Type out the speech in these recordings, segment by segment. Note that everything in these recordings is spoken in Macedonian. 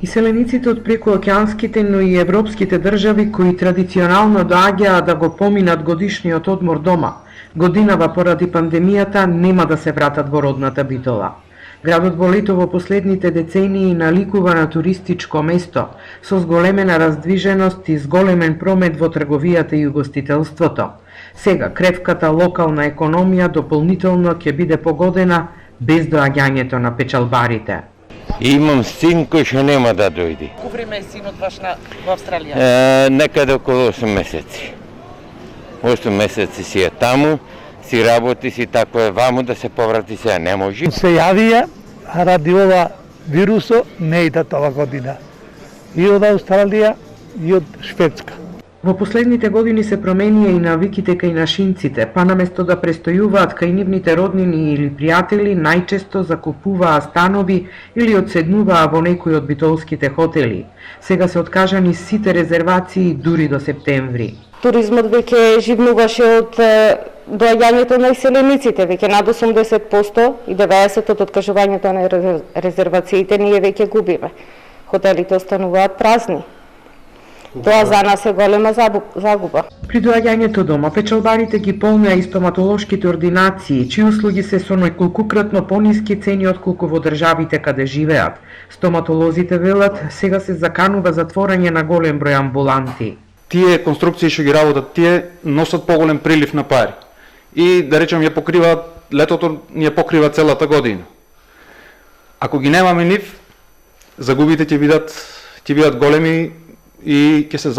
Иселениците од прекуокеанските, но и европските држави кои традиционално доаѓаа да го поминат годишниот одмор дома, годинава поради пандемијата нема да се вратат во родната Битола. Градот во лето во последните децении наликува на туристичко место, со зголемена раздвиженост и зголемен промет во трговијата и угостителството. Сега кревката локална економија дополнително ќе биде погодена без доаѓањето на печалбарите. Имам син кој што нема да дојде. Колку време е синот ваш во Австралија? Некаде околу 8 месеци. 8 месеци си е таму, си работи, си тако е ваму, да се поврати сега не може. Се јавија ради ова вирусо не идат ова година. И од Австралија и од Шведска. Во последните години се променија и навиките кај нашинците, па наместо да престојуваат кај нивните роднини или пријатели, најчесто закупуваа станови или одседнуваа во некој од битолските хотели. Сега се откажани сите резервации дури до септември. Туризмот веќе живнуваше од доаѓањето на иселениците, веќе над 80% и 90% од откажувањето на резервациите ние веќе губиме. Хотелите остануваат празни. Тоа за нас е голема загуба. При доаѓањето дома, печалбарите ги полнеа и стоматолошките ординации, чии услуги се со неколкукратно пониски цени отколку во државите каде живеат. Стоматолозите велат, сега се заканува затворање на голем број амбуланти. Тие конструкции што ги работат тие носат поголем прилив на пари. И да речем ја покриваат летото, ни ја покрива целата година. Ако ги немаме нив, загубите ќе бидат големи и ќе се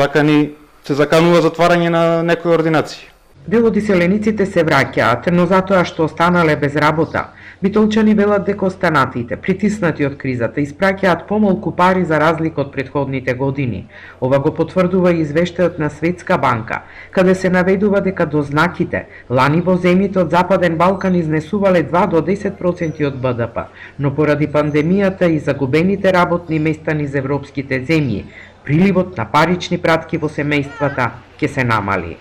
заканува затварање на некои ординации. Дел од иселениците се враќаат, но затоа што останале без работа. Битолчани велат дека останатите, притиснати од кризата, испраќаат помалку пари за разлика од претходните години. Ова го потврдува и извештајот на Светска банка, каде се наведува дека дознаките лани во земјите од Западен Балкан изнесувале 2 до 10% од БДП, но поради пандемијата и загубените работни места низ европските земји, приливот на парични пратки во семејствата ќе се намали.